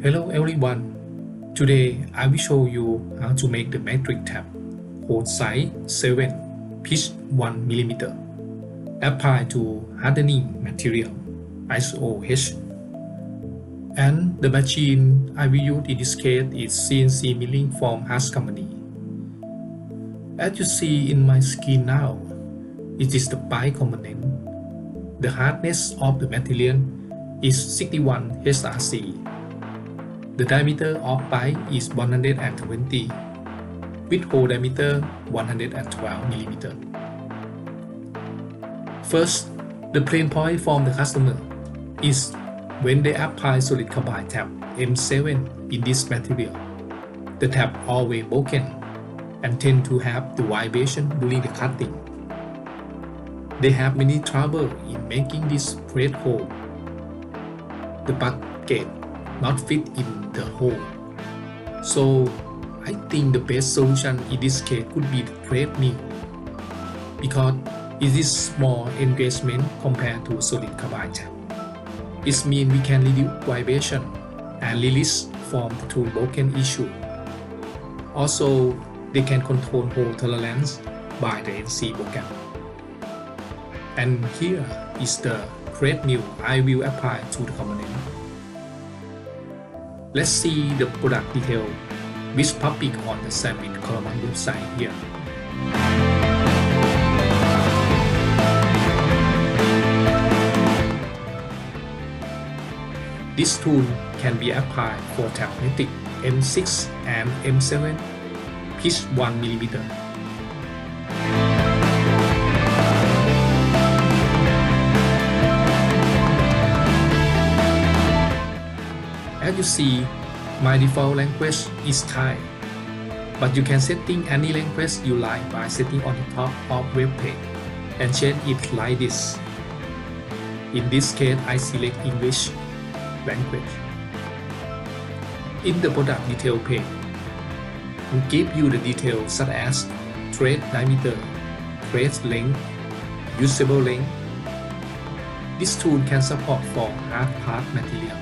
Hello everyone. Today I will show you how to make the metric tab, hole size 7, pitch 1 mm. Apply to hardening material SOH. And the machine I will use in this case is CNC milling from Mastercam. As you see in my screen now, it is the pipe component. The hardness of the material is 61 HRC. The diameter of pipe is 120 with hole diameter 112 mm. First, the pain point from the customer is when they apply solid carbide tab M7 in this material. The tab always broken and tend to have the vibration during the cutting. They have many trouble in making this thread hole. The bucket not fit in the hole. So I think the best solution in this case could be the thread mill, because it is small engagement compared to solid carbide tab. It means we can reduce vibration and release from the tool broken issue. Also, they can control hole tolerance by the NC program. And here is the thread mill I will apply to the component. Let's see the product detail which public on the Summit CoroPlus website here. This tool can be applied for tab metric M6 and M7, pitch 1 mm. As you see, my default language is Thai, but you can setting any language you like by setting on the top of web page and change it like this. In this case, I select English language. In the product detail page, we give you the details such as thread diameter, thread length, usable length. This tool can support for hard part material.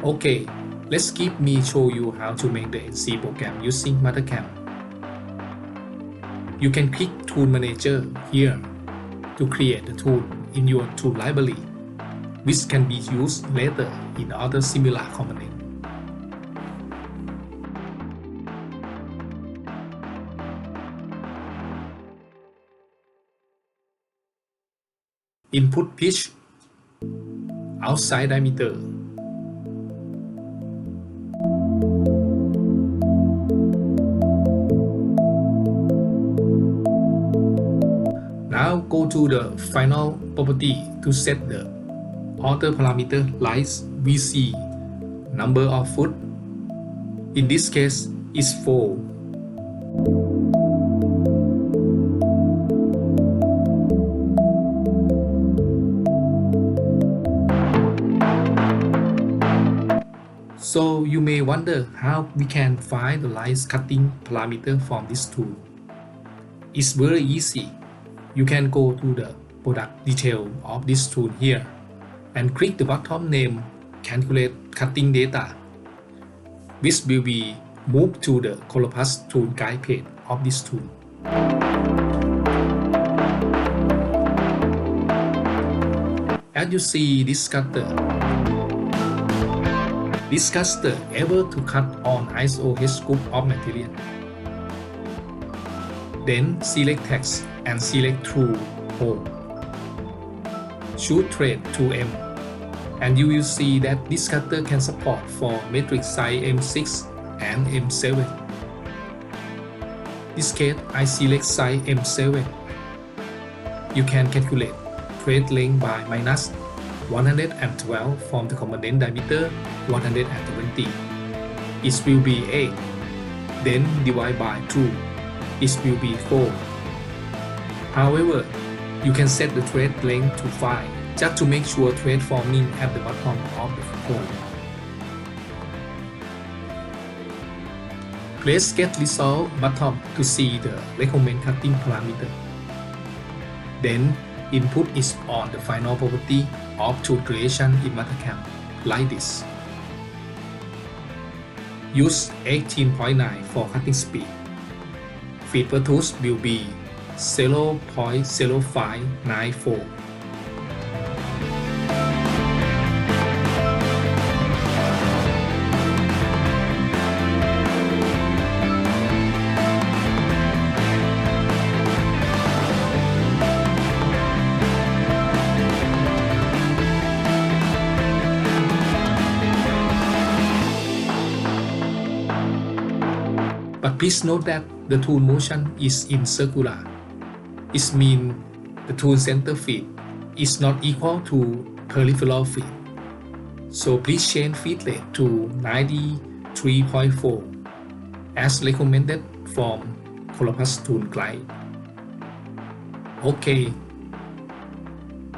Okay, let's give me show you how to make the NC program using Mastercam. You can click Tool Manager here to create the tool in your tool library, which can be used later in other similar components. Input pitch, outside diameter. Now go to the final property to set the other parameter like VC, number of foot. In this case, is 4. So you may wonder how we can find the line cutting parameter from this tool. It's very easy. You can go to the product detail of this tool here and click the bottom name calculate cutting data, which will be moved to the CoroPlus Tool guide page of this tool. As you see this cutter able to cut on SOH group of material. Then select text and select through hole. Choose thread 2M, and you will see that this cutter can support for metric size M6 and M7. In this case, I select size M7. You can calculate thread length by minus 112 from the component diameter 120. It will be 8. Then divide by 2. It will be 4. However, you can set the thread length to 5 just to make sure thread forming at the bottom of the hole. Press Get Result button to see the recommended cutting parameter. Then input is on the final property of tool creation in Mastercam, like this. Use 18.9 for cutting speed. Feed per tools will be 0.0594. But please note that the tool motion is in circular. It means the tool center feed is not equal to peripheral feed. So please change feed rate to 93.4 as recommended from CoroPlus Tool Guide. OK.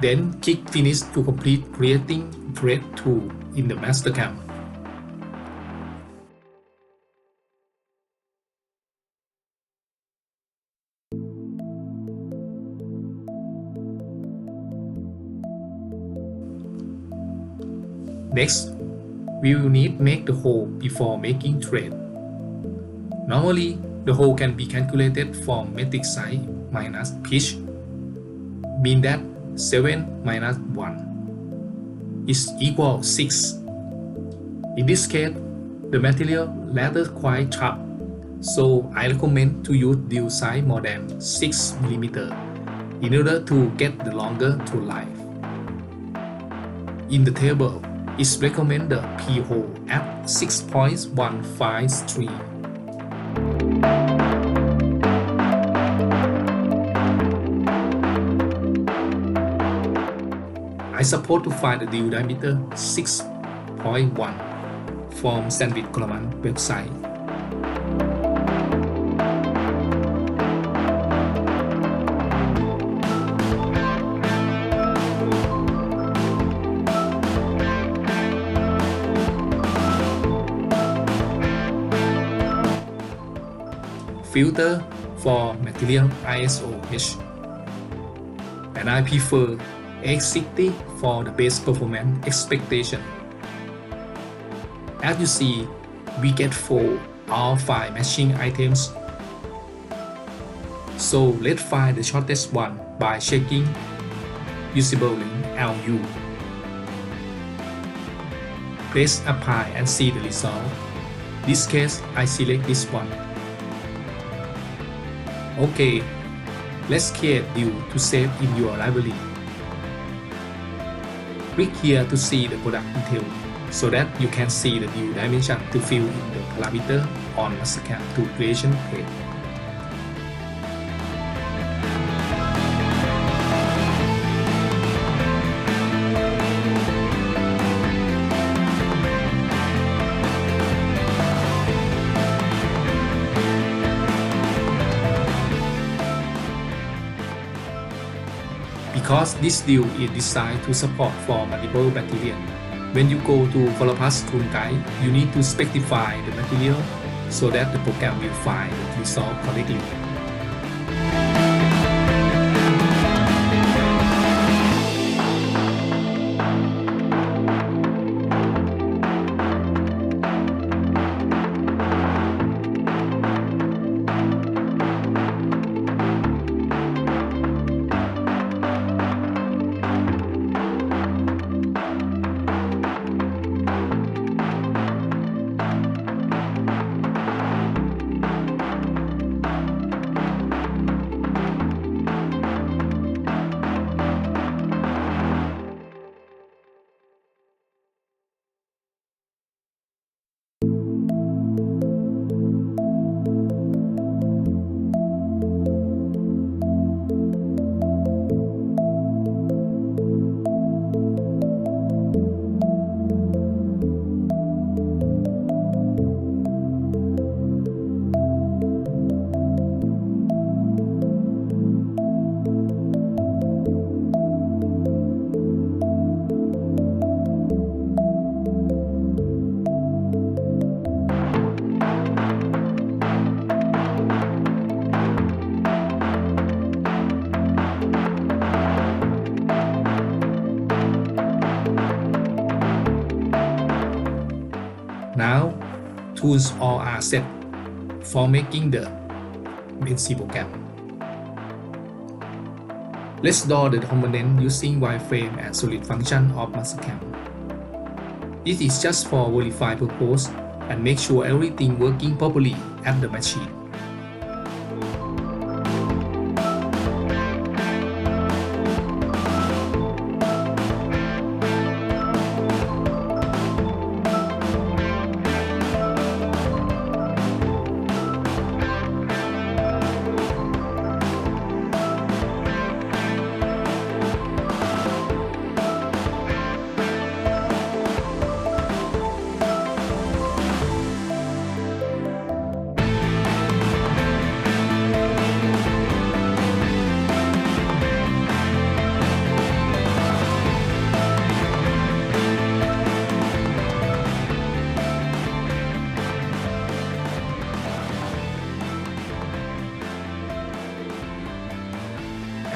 Then click Finish to complete creating thread tool in the Mastercam. Next, we will need to make the hole before making thread. Normally, the hole can be calculated from metric size minus pitch, mean that 7 minus 1 is equal 6. In this case, the material rather quite sharp, so I recommend to use drill size more than 6 mm in order to get the longer tool life. In the table, it's recommended P-hole at 6.153. I suppose to find the drill diameter 6.1 from Sandwich Coleman website. Filter for material ISO H, and I prefer X60 for the best performance expectation. As you see, we get 4 or 5 matching items. So let's find the shortest one by checking usable link LU. Press Apply and see the result. In this case, I select this one. OK, let's create drill to save in your library. Click here to see the product detail so that you can see the drill dimension to fill in the parameter on Mastercam tool creation page. Because this drill is designed to support for multiple materials, when you go to CoroPlus Tool Guide, you need to specify the material so that the program will find the result correctly. Tools all are set for making the NC program. Let's draw the component using wireframe and solid function of Mastercam. This is just for verify purpose and make sure everything working properly at the machine.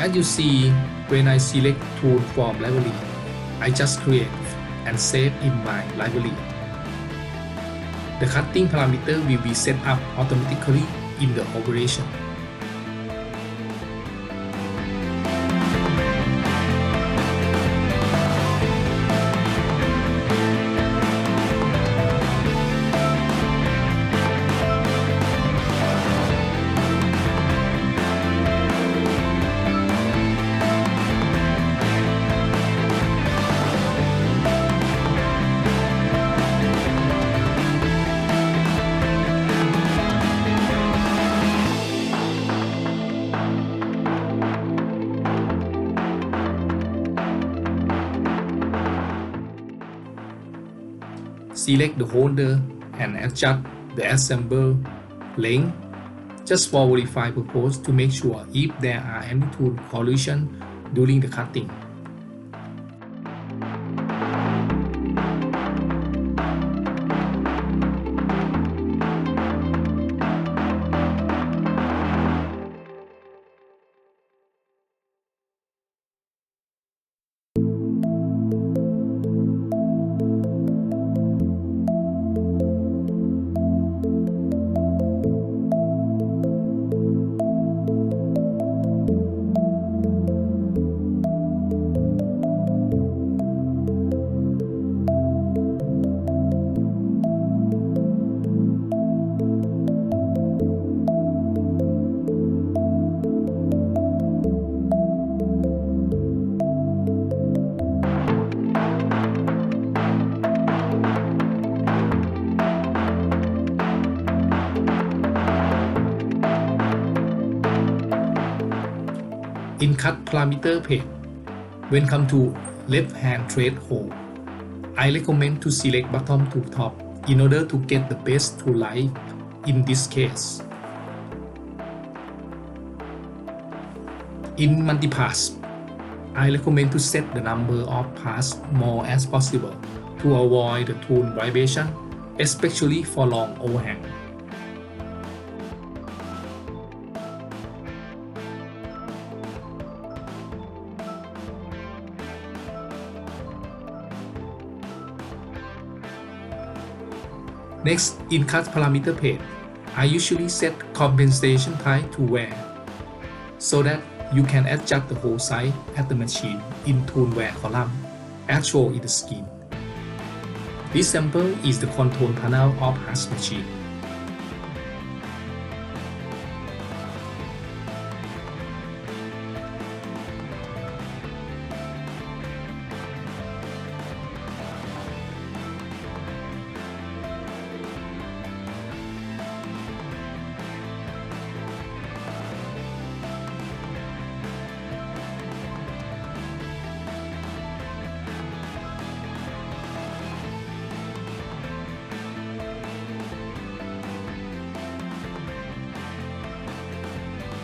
As you see, when I select tool from library, I just create and save in my library. The cutting parameter will be set up automatically in the operation. Select the holder and adjust the assemble length just for verify purpose to make sure if there are any tool collision during the cutting. In cut parameter page, when come to left hand thread hole, I recommend to select bottom to top in order to get the best tool life in this case. In multi-pass, I recommend to set the number of pass more as possible to avoid the tool vibration, especially for long overhang. Next, in cut parameter page, I usually set compensation type to wear so that you can adjust the hole size at the machine in tool wear column as shown in the scheme. This sample is the control panel of Hatch machine.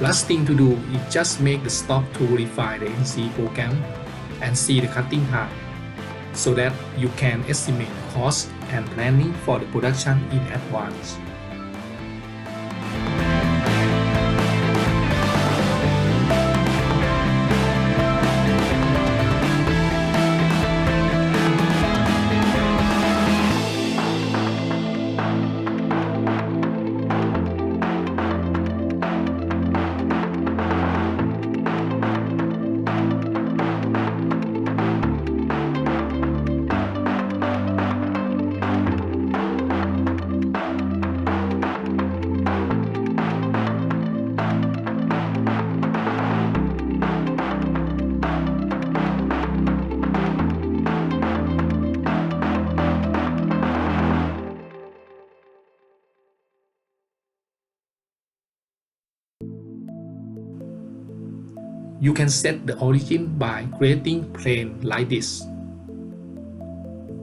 Last thing to do is just make the stop to verify the NC program and see the cutting time so that you can estimate cost and planning for the production in advance. You can set the origin by creating plane like this.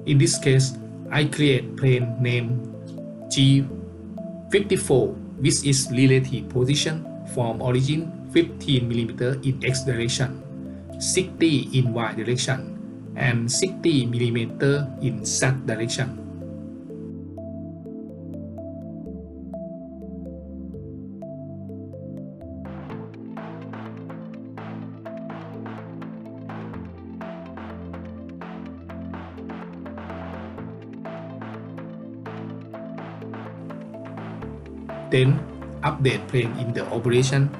In this case, I create plane named G54, which is relative position from origin 15 mm in X direction, 60 in Y direction, and 60 mm in Z direction. Then update plane in the operation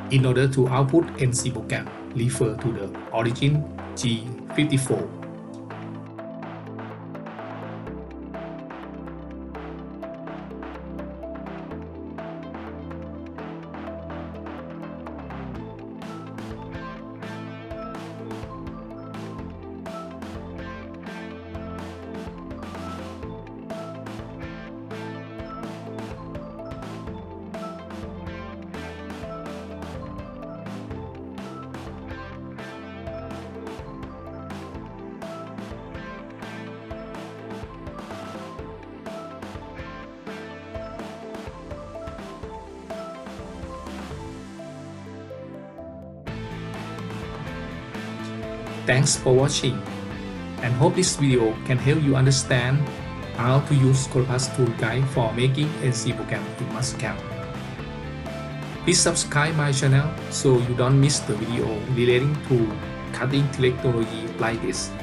in order to output NC program refer to the origin G54. Thanks for watching, and hope this video can help you understand how to use CoroPlus Tool Guide for making NC program in Mastercam. Please subscribe my channel so you don't miss the video relating to cutting technology like this.